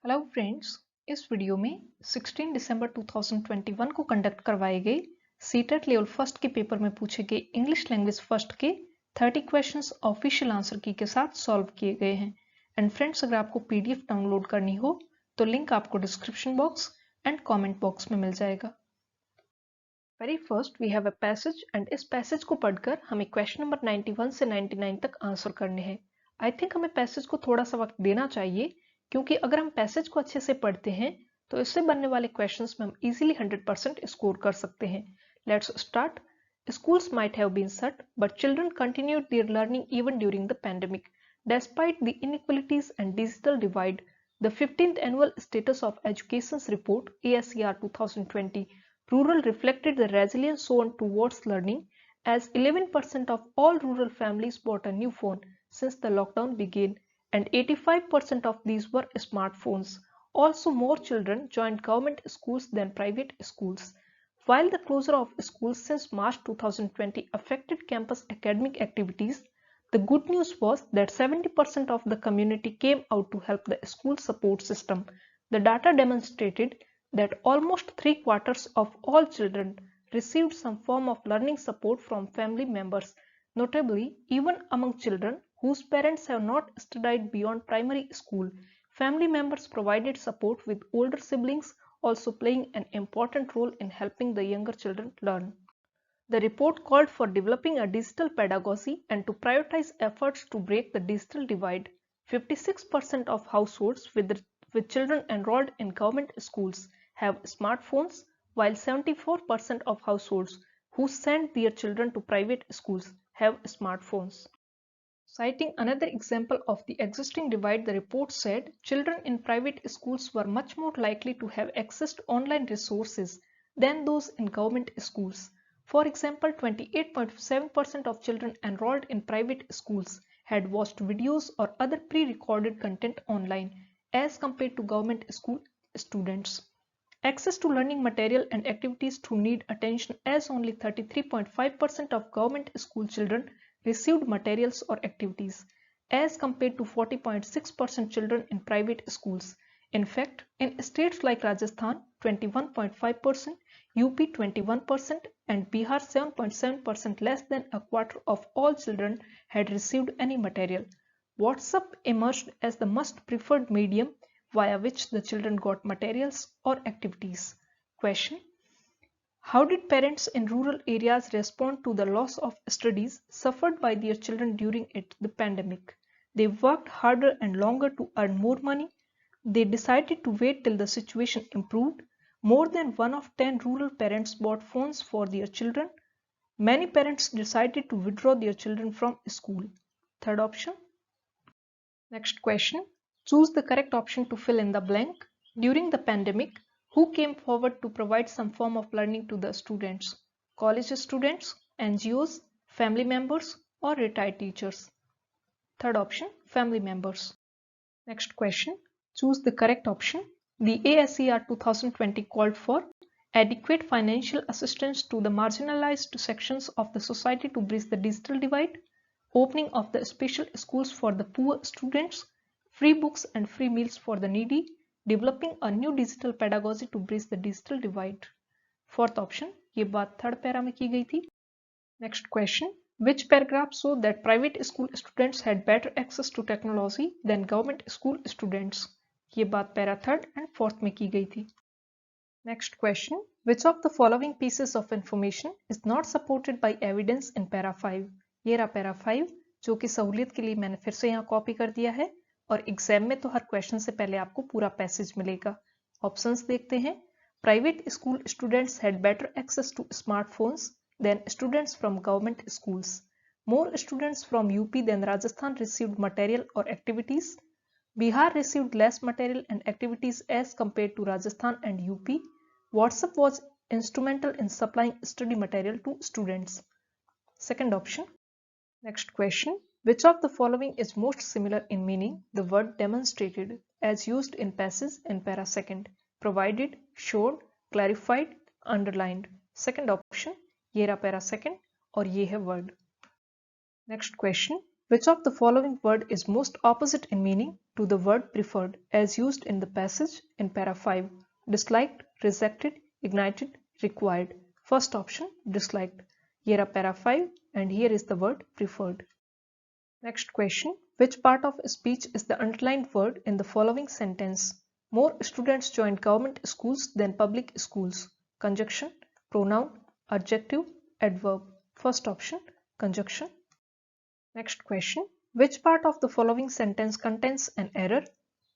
Hello friends, इस video में 16 दिसंबर 2021 को कंडक्ट करवाए गए सीटेट लेवल फर्स्ट के पेपर में पूछे गए इंग्लिश लैंग्वेज फर्स्ट के 30 क्वेश्चंस ऑफिशियल आंसर की के साथ सॉल्व किए गए हैं। एंड फ्रेंड्स, अगर आपको पीडीएफ डाउनलोड करनी हो तो लिंक आपको description box and comment box में मिल जाएगा। Very first we have a passage and इस पैसेज को पढ़कर हमें क्वेश्चन नंबर 91 से 99 तक आंसर करने हैं। आई थिंक हमें पैसेज को थोड़ा सा वक्त देना चाहिए, क्योंकि अगर हम पैसेज को अच्छे से पढ़ते हैं तो इससे बनने वाले क्वेश्चंस में हम इजीली 100% स्कोर कर सकते हैं। Let's start. Schools might have been shut, but children continued their learning even during the pandemic. Despite the inequalities and digital divide, the 15th Annual Status of Education's Report (ASER 2020) Rural reflected the resilience shown towards learning, as 11% of all rural families bought a new phone since the lockdown began, and 85% of these were smartphones. Also, more children joined government schools than private schools. While the closure of schools since March 2020 affected campus academic activities, the good news was that 70% of the community came out to help the school support system. The data demonstrated that almost three-quarters of all children received some form of learning support from family members. Notably, even among children whose parents have not studied beyond primary school, family members provided support, with older siblings also playing an important role in helping the younger children learn. The report called for developing a digital pedagogy and to prioritize efforts to break the digital divide. 56% of households with children enrolled in government schools have smartphones, while 74% of households who send their children to private schools have smartphones. Citing another example of the existing divide, the report said children in private schools were much more likely to have access to online resources than those in government schools. For example, 28.7% of children enrolled in private schools had watched videos or other pre-recorded content online as compared to government school students. Access to learning material and activities to need attention, as only 33.5% of government school children received materials or activities, as compared to 40.6% children in private schools. In fact, in states like Rajasthan 21.5%, UP 21%, and Bihar 7.7%, less than a quarter of all children had received any material. WhatsApp emerged as the most preferred medium via which the children got materials or activities. Question: how did parents in rural areas respond to the loss of studies suffered by their children during the pandemic? They worked harder and longer to earn more money. They decided to wait till the situation improved. More than 1 of 10 rural parents bought phones for their children. Many parents decided to withdraw their children from school. Third option. Next question. Choose the correct option to fill in the blank. During the pandemic, who came forward to provide some form of learning to the students? College students, NGOs, family members, or retired teachers? Third option, family members. Next question. Choose the correct option. The ASER 2020 called for adequate financial assistance to the marginalized sections of the society to bridge the digital divide, opening of the special schools for the poor students, free books and free meals for the needy, developing a new digital pedagogy to bridge the digital divide. Fourth option, ये बात third para में की गई थी. Next question, which paragraph show that private school students had better access to technology than government school students? ये बात para third and fourth में की गई थी. Next question, which of the following pieces of information is not supported by evidence in para 5? ये रहा para 5, जो कि सहूलियत के लिए मैंने फिर से यहाँ कॉपी कर दिया है, और एग्जाम में तो हर क्वेश्चन से पहले आपको पूरा पैसेज मिलेगा. ऑप्शंस देखते हैं. Private school students had better access to smartphones than students from government schools. More students from UP than Rajasthan received material or activities. Bihar received less material and activities as compared to Rajasthan and UP. WhatsApp was instrumental in supplying study material to students. Second option. Next question. Which of the following is most similar in meaning the word demonstrated as used in passage in para second? Provided, showed, clarified, underlined. Second option. ये रहा para second और ये है word. Next question, Which of the following word is most opposite in meaning to the word preferred as used in the passage in para 5? Disliked, rejected, ignited, required. First option, disliked. Here are para 5 and here is the word preferred. Next question. Which part of a speech is the underlined word in the following sentence? More students join government schools than public schools. Conjunction, pronoun, adjective, adverb. First option, conjunction. Next question. Which part of the following sentence contains an error?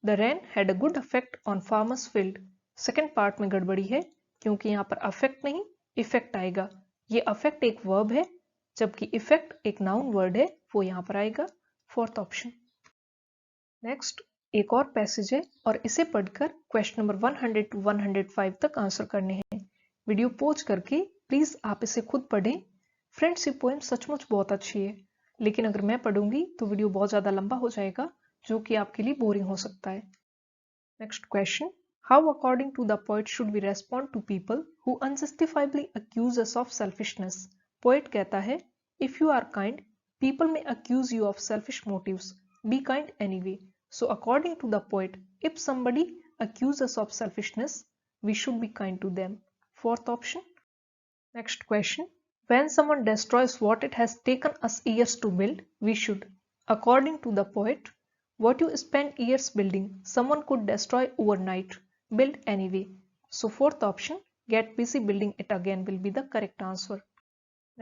The rain had a good effect on farmers' field. Second part में गड़बड़ी है क्योंकि यहाँ पर affect नहीं effect आएगा. ये affect एक verb है जबकि effect एक noun word है वो यहाँ पर आएगा. Fourth option. Next एक और पैसेज है और इसे पढ़कर क्वेश्चन नंबर 100 to 105 तक आंसर करने हैं. वीडियो पॉज करके प्लीज आप इसे खुद पढ़ें. फ्रेंड्स ये पोएम सचमुच बहुत अच्छी है लेकिन अगर मैं पढ़ूंगी तो वीडियो बहुत ज्यादा लंबा हो जाएगा जो कि आपके लिए बोरिंग हो सकता है. Next question. How according to the poet should we respond to people who unjustifiably accuse us of selfishness? Poet कहता है if you are kind people may accuse you of selfish motives. Be kind anyway. So according to the poet, if somebody accuses us of selfishness, we should be kind to them. Fourth option. Next question. When someone destroys what it has taken us years to build, we should. According to the poet, what you spend years building, someone could destroy overnight. Build anyway. So fourth option, get busy building it again will be the correct answer.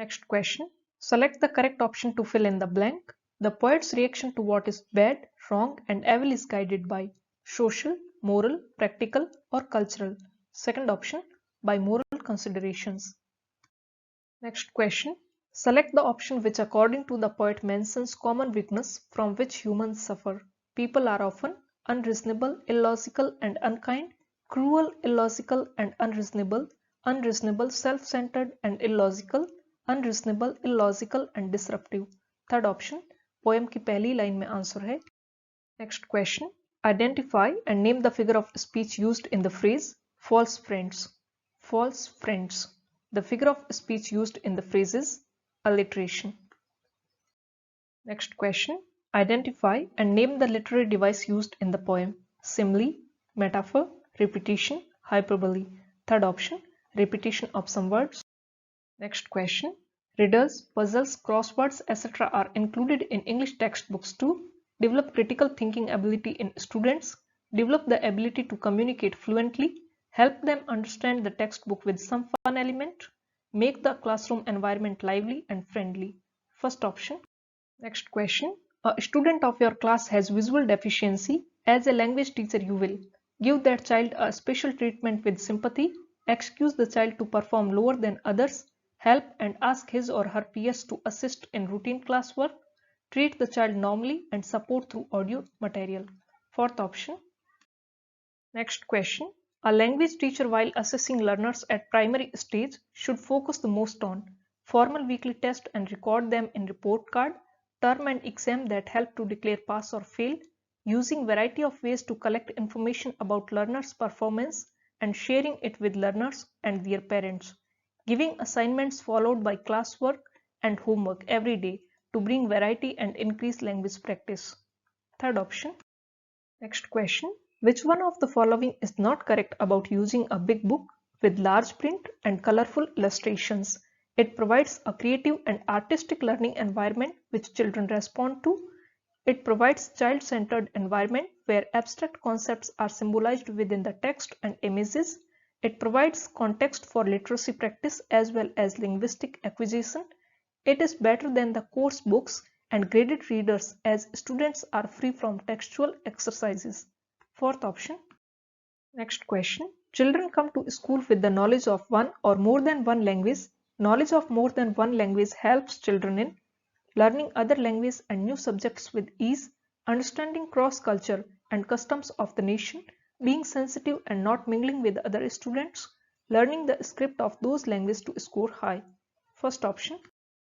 Next question. Select the correct option to fill in the blank. The poet's reaction to what is bad, wrong and evil is guided by social, moral, practical or cultural. Second option, by moral considerations. Next question. Select the option which according to the poet mentions common weakness from which humans suffer. People are often unreasonable, illogical and unkind, cruel, illogical and unreasonable, unreasonable, self-centered and illogical, unreasonable, illogical and disruptive. Third option, poem की पहली line में answer है. Next question. Identify and name the figure of speech used in the phrase false friends. False friends. The figure of speech used in the phrase is alliteration. Next question. Identify and name the literary device used in the poem. Simile, metaphor, repetition, hyperbole. Third option, repetition of some words. Next question. Riddles, puzzles, crosswords, etc. are included in English textbooks to develop critical thinking ability in students, develop the ability to communicate fluently, help them understand the textbook with some fun element, make the classroom environment lively and friendly. First option. Next question. A student of your class has visual deficiency. As a language teacher, you will give that child a special treatment with sympathy, excuse the child to perform lower than others, help and ask his or her peers to assist in routine classwork, treat the child normally and support through audio material. Fourth option. Next question. A language teacher while assessing learners at primary stage should focus the most on formal weekly test and record them in report card, term and exam that help to declare pass or fail, using variety of ways to collect information about learners' performance and sharing it with learners and their parents, giving assignments followed by classwork and homework every day to bring variety and increase language practice. Third option. Next question. Which one of the following is not correct about using a big book with large print and colorful illustrations? It provides a creative and artistic learning environment which children respond to. It provides child-centered environment where abstract concepts are symbolized within the text and images. It provides context for literacy practice as well as linguistic acquisition. It is better than the course books and graded readers as students are free from textual exercises. Fourth option. Next question. Children come to school with the knowledge of one or more than one language. Knowledge of more than one language helps children in learning other languages and new subjects with ease, understanding cross-culture and customs of the nation, being sensitive and not mingling with other students, learning the script of those languages to score high. First option.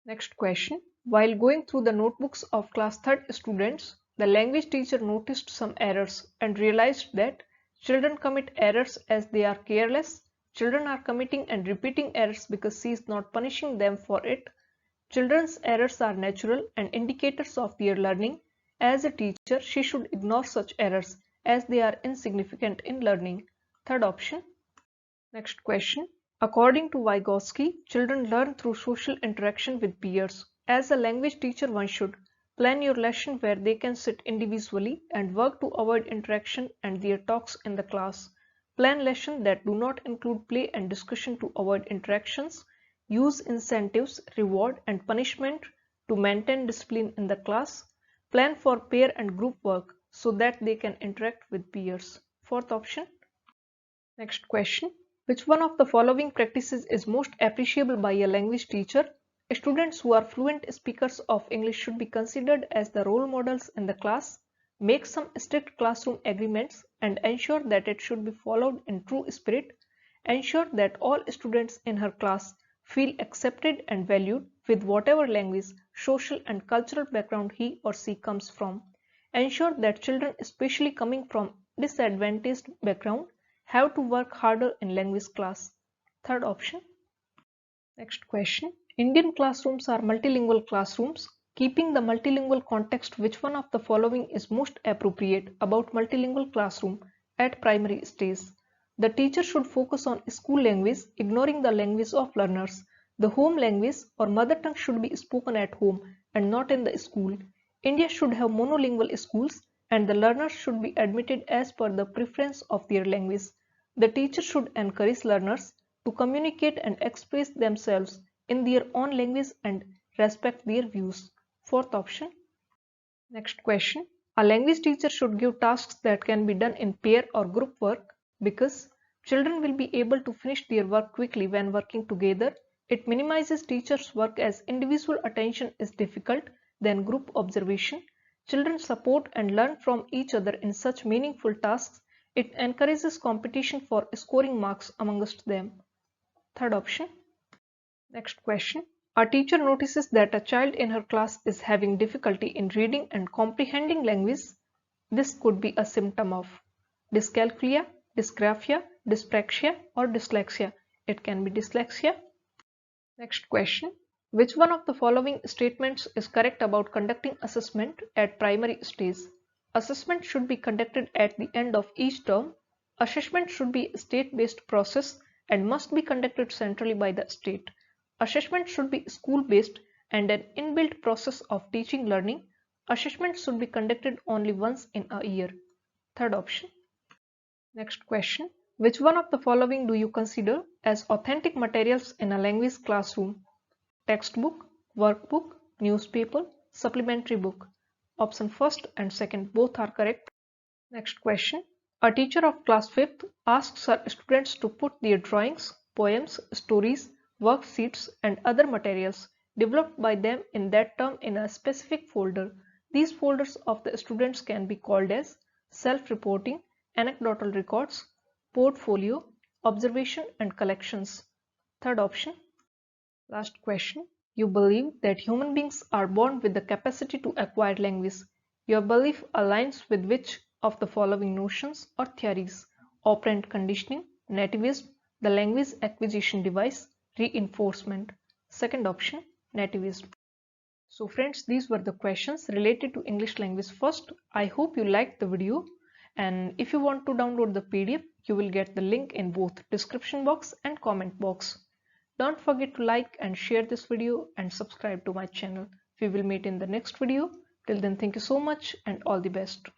Next question. While going through the notebooks of class 3rd students, the language teacher noticed some errors and realized that children commit errors as they are careless. Children are committing and repeating errors because she is not punishing them for it. Children's errors are natural and indicators of their learning. As a teacher, she should ignore such errors as they are insignificant in learning. Third option. Next question. According to Vygotsky, children learn through social interaction with peers. As a language teacher, one should plan your lesson where they can sit individually and work to avoid interaction and their talks in the class. Plan lessons that do not include play and discussion to avoid interactions. Use incentives, reward, and punishment to maintain discipline in the class. Plan for pair and group work so that they can interact with peers. Fourth option. Next question. Which one of the following practices is most appreciable by a language teacher? Students who are fluent speakers of English should be considered as the role models in the class. Make some strict classroom agreements and ensure that it should be followed in true spirit. Ensure that all students in her class feel accepted and valued with whatever language, social and cultural background he or she comes from. Ensure that children, especially coming from disadvantaged background, have to work harder in language class. Third option. Next question. Indian classrooms are multilingual classrooms. Keeping the multilingual context, which one of the following is most appropriate about multilingual classroom at primary stage? The teacher should focus on school language, ignoring the language of learners. The home language or mother tongue should be spoken at home and not in the school. India should have monolingual schools and the learners should be admitted as per the preference of their language. The teacher should encourage learners to communicate and express themselves in their own language and respect their views. Fourth option. Next question. A language teacher should give tasks that can be done in pair or group work because children will be able to finish their work quickly when working together. It minimizes teachers' work as individual attention is difficult than group observation. Children support and learn from each other in such meaningful tasks. It encourages competition for scoring marks amongst them. Third option. Next question. A teacher notices that a child in her class is having difficulty in reading and comprehending language. This could be a symptom of dyscalculia, dysgraphia, dyspraxia, or dyslexia. It can be dyslexia. Next question. Which one of the following statements is correct about conducting assessment at primary stage? Assessment should be conducted at the end of each term. Assessment should be a state-based process and must be conducted centrally by the state. Assessment should be school-based and an inbuilt process of teaching learning. Assessment should be conducted only once in a year. Third option. Next question. Which one of the following do you consider as authentic materials in a language classroom? Textbook, workbook, newspaper, supplementary book. Option first and second both are correct. Next question. A teacher of class 5th asks her students to put their drawings, poems, stories, worksheets and other materials developed by them in that term in a specific folder. These folders of the students can be called as self-reporting, anecdotal records, portfolio, observation and collections. Third option. Last question. You believe that human beings are born with the capacity to acquire language. Your belief aligns with which of the following notions or theories? Operant conditioning, nativism, the language acquisition device, reinforcement. Second option, nativism. So friends, these were the questions related to English language first. I hope you liked the video, and if you want to download the PDF, you will get the link in both description box and comment box. Don't forget to like and share this video and subscribe to my channel. We will meet in the next video. Till then, thank you so much and all the best.